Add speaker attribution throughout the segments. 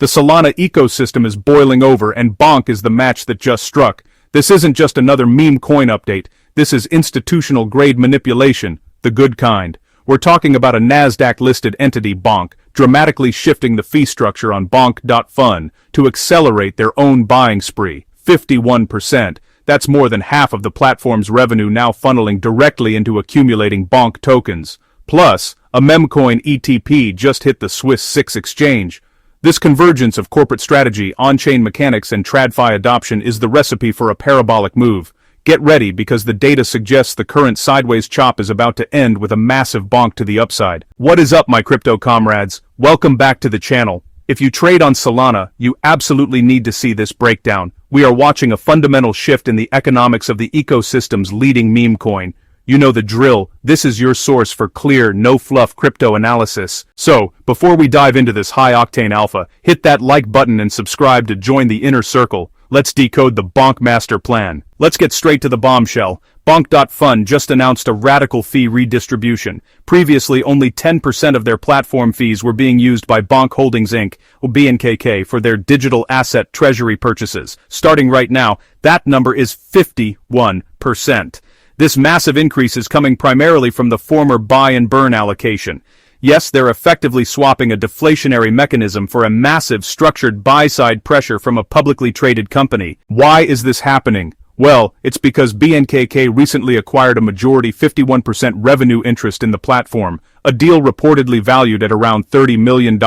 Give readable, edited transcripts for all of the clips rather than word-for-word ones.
Speaker 1: The Solana ecosystem is boiling over and Bonk is the match that just struck. This isn't just another meme coin update, this is institutional grade manipulation, the good kind. We're talking about a Nasdaq-listed entity, Bonk, dramatically shifting the fee structure on Bonk.fun to accelerate their own buying spree. 51%. That's more than half of the platform's revenue now funneling directly into accumulating Bonk tokens. Plus, a memcoin ETP just hit the Swiss 6 exchange. This convergence of corporate strategy, on-chain mechanics and TradFi adoption is the recipe for a parabolic move. Get ready because the data suggests the current sideways chop is about to end with a massive bonk to the upside. What is up, my crypto comrades? Welcome back to the channel. If you trade on Solana, you absolutely need to see this breakdown. We are watching a fundamental shift in the economics of the ecosystem's leading meme coin. You know the drill, this is your source for clear, no-fluff crypto analysis. So, before we dive into this high-octane alpha, hit that like button and subscribe to join the inner circle. Let's decode the Bonk master plan. Let's get straight to the bombshell. Bonk.fun just announced a radical fee redistribution. Previously, only 10% of their platform fees were being used by Bonk Holdings Inc., or BNKK, for their digital asset treasury purchases. Starting right now, that number is 51%. This massive increase is coming primarily from the former buy and burn allocation. Yes, they're effectively swapping a deflationary mechanism for a massive structured buy-side pressure from a publicly traded company. Why is this happening? Well, it's because BNKK recently acquired a majority 51% revenue interest in the platform, a deal reportedly valued at around $30 million.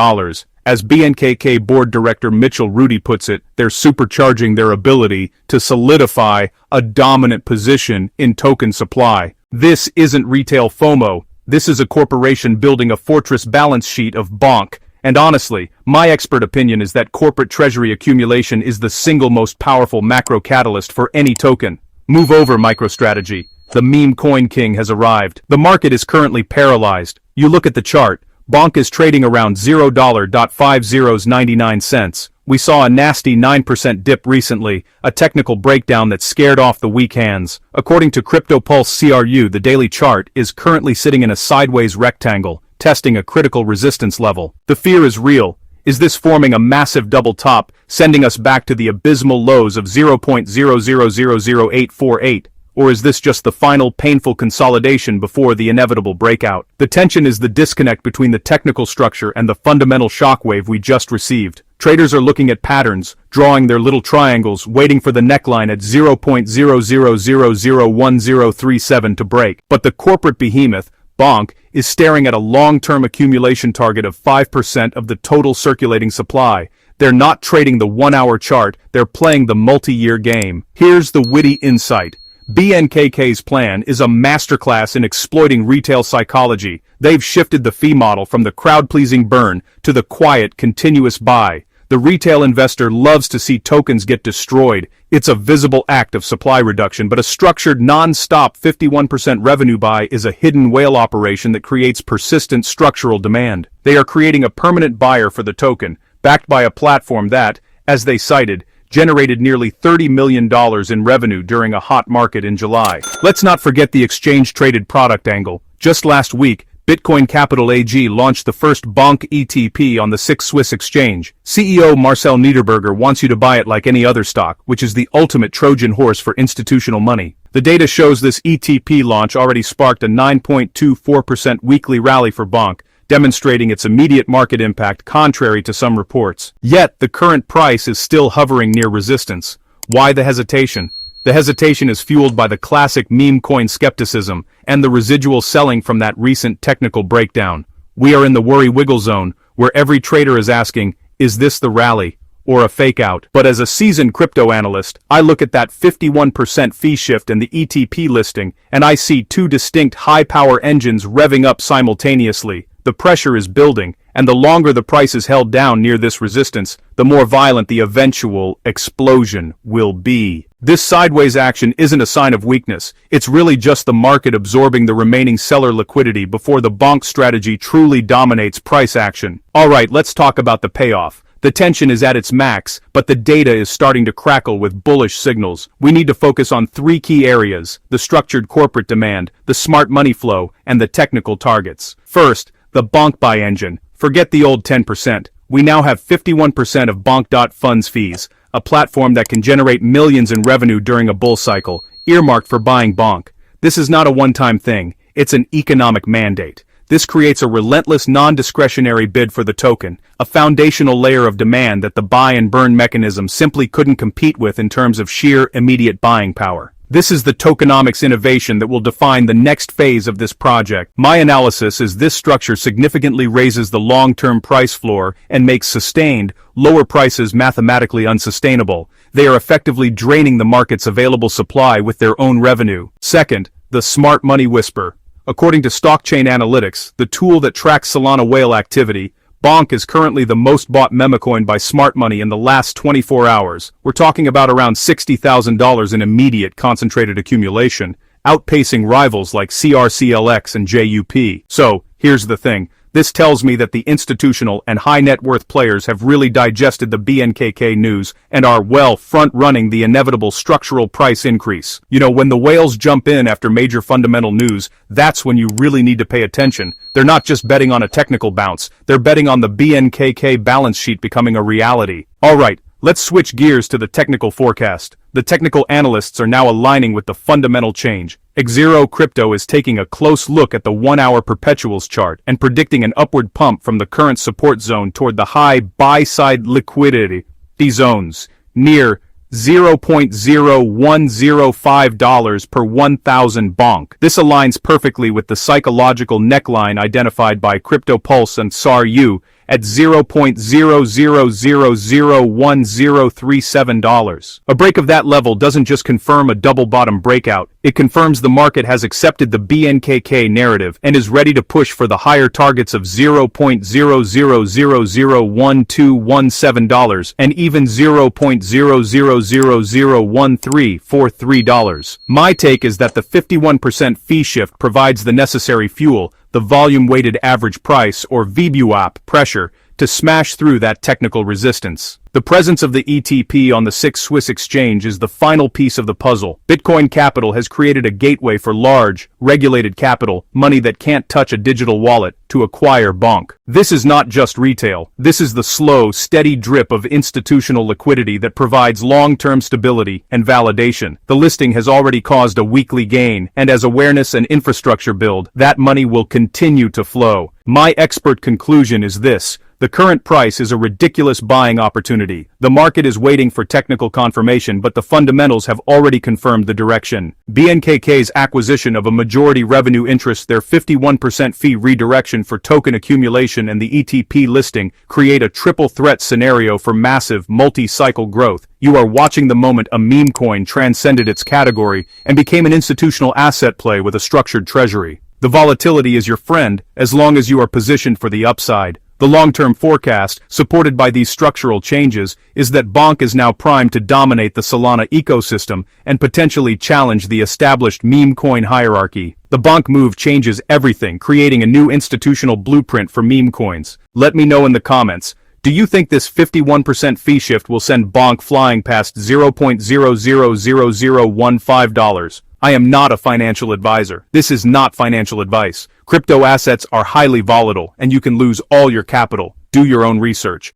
Speaker 1: As BNKK board director Mitchell Rudy puts it, they're supercharging their ability to solidify a dominant position in token supply. This isn't retail FOMO. This is a corporation building a fortress balance sheet of Bonk. And honestly, my expert opinion is that corporate treasury accumulation is the single most powerful macro catalyst for any token. Move over, MicroStrategy. The meme coin king has arrived. The market is currently paralyzed. You look at the chart. Bonk is trading around $0.5099. We saw a nasty 9% dip recently, a technical breakdown that scared off the weak hands. According to CryptoPulse CRU, the daily chart is currently sitting in a sideways rectangle, testing a critical resistance level. The fear is real. Is this forming a massive double top, sending us back to the abysmal lows of 0.0000848? Or is this just the final painful consolidation before the inevitable breakout? The tension is the disconnect between the technical structure and the fundamental shockwave we just received. Traders are looking at patterns, drawing their little triangles, waiting for the neckline at 0.00001037 to break. But the corporate behemoth, Bonk, is staring at a long-term accumulation target of 5% of the total circulating supply. They're not trading the one-hour chart, they're playing the multi-year game. Here's the witty insight. BNKK's plan is a masterclass in exploiting retail psychology. They've shifted the fee model from the crowd-pleasing burn to the quiet, continuous buy. The retail investor loves to see tokens get destroyed. It's a visible act of supply reduction, but a structured, non-stop 51% revenue buy is a hidden whale operation that creates persistent structural demand. They are creating a permanent buyer for the token, backed by a platform that, as they cited, generated nearly $30 million in revenue during a hot market in July. Let's not forget the exchange-traded product angle. Just last week, Bitcoin Capital AG launched the first Bonk ETP on the 6 Swiss exchange. CEO Marcel Niederberger wants you to buy it like any other stock, which is the ultimate Trojan horse for institutional money. The data shows this ETP launch already sparked a 9.24% weekly rally for Bonk, demonstrating its immediate market impact contrary to some reports. Yet, the current price is still hovering near resistance. Why the hesitation? The hesitation is fueled by the classic meme coin skepticism and the residual selling from that recent technical breakdown. We are in the worry wiggle zone, where every trader is asking, is this the rally, or a fake out? But as a seasoned crypto analyst, I look at that 51% fee shift in the ETP listing, and I see two distinct high-power engines revving up simultaneously. The pressure is building, and the longer the price is held down near this resistance, the more violent the eventual explosion will be. This sideways action isn't a sign of weakness, it's really just the market absorbing the remaining seller liquidity before the Bonk strategy truly dominates price action. Alright, let's talk about the payoff. The tension is at its max, but the data is starting to crackle with bullish signals. We need to focus on three key areas: the structured corporate demand, the smart money flow, and the technical targets. First, the Bonk buy engine. Forget the old 10%. We now have 51% of Bonk.fun's fees, a platform that can generate millions in revenue during a bull cycle, earmarked for buying Bonk. This is not a one-time thing, it's an economic mandate. This creates a relentless non-discretionary bid for the token, a foundational layer of demand that the buy and burn mechanism simply couldn't compete with in terms of sheer, immediate buying power. This is the tokenomics innovation that will define the next phase of this project. My analysis is this structure significantly raises the long-term price floor and makes sustained, lower prices mathematically unsustainable. They are effectively draining the market's available supply with their own revenue. Second, the smart money whisper. According to Stockchain Analytics, the tool that tracks Solana whale activity, Bonk is currently the most bought memecoin by smart money in the last 24 hours. We're talking about around $60,000 in immediate concentrated accumulation, outpacing rivals like CRCLX and JUP. So, here's the thing. This tells me that the institutional and high net worth players have really digested the BNKK news and are, well, front-running the inevitable structural price increase. You know, when the whales jump in after major fundamental news, that's when you really need to pay attention. They're not just betting on a technical bounce, they're betting on the BNKK balance sheet becoming a reality. Alright, let's switch gears to the technical forecast. The technical analysts are now aligning with the fundamental change. Xero Crypto is taking a close look at the 1-hour perpetuals chart and predicting an upward pump from the current support zone toward the high buy-side liquidity zones, near $0.0105 per 1,000 Bonk. This aligns perfectly with the psychological neckline identified by CryptoPulse and SAR-U at $0.00001037. A break of that level doesn't just confirm a double bottom breakout, it confirms the market has accepted the BNKK narrative and is ready to push for the higher targets of $0.00001217 and even $0.00001343. My take is that the 51% fee shift provides the necessary fuel, the volume-weighted average price, or VBUAP, pressure, to smash through that technical resistance. The presence of the ETP on the SIX Swiss exchange is the final piece of the puzzle. Bitcoin Capital has created a gateway for large, regulated capital, money that can't touch a digital wallet, to acquire Bonk. This is not just retail. This is the slow, steady drip of institutional liquidity that provides long-term stability and validation. The listing has already caused a weekly gain, and as awareness and infrastructure build, that money will continue to flow. My expert conclusion is this. The current price is a ridiculous buying opportunity. The market is waiting for technical confirmation, but the fundamentals have already confirmed the direction. BNKK's acquisition of a majority revenue interest, their 51% fee redirection for token accumulation, and the ETP listing create a triple threat scenario for massive, multi-cycle growth. You are watching the moment a meme coin transcended its category and became an institutional asset play with a structured treasury. The volatility is your friend, as long as you are positioned for the upside. The long-term forecast, supported by these structural changes, is that Bonk is now primed to dominate the Solana ecosystem and potentially challenge the established meme coin hierarchy. The Bonk move changes everything, creating a new institutional blueprint for meme coins. Let me know in the comments. Do you think this 51% fee shift will send Bonk flying past $0.000015? I am not a financial advisor. This is not financial advice. Crypto assets are highly volatile, and you can lose all your capital. Do your own research.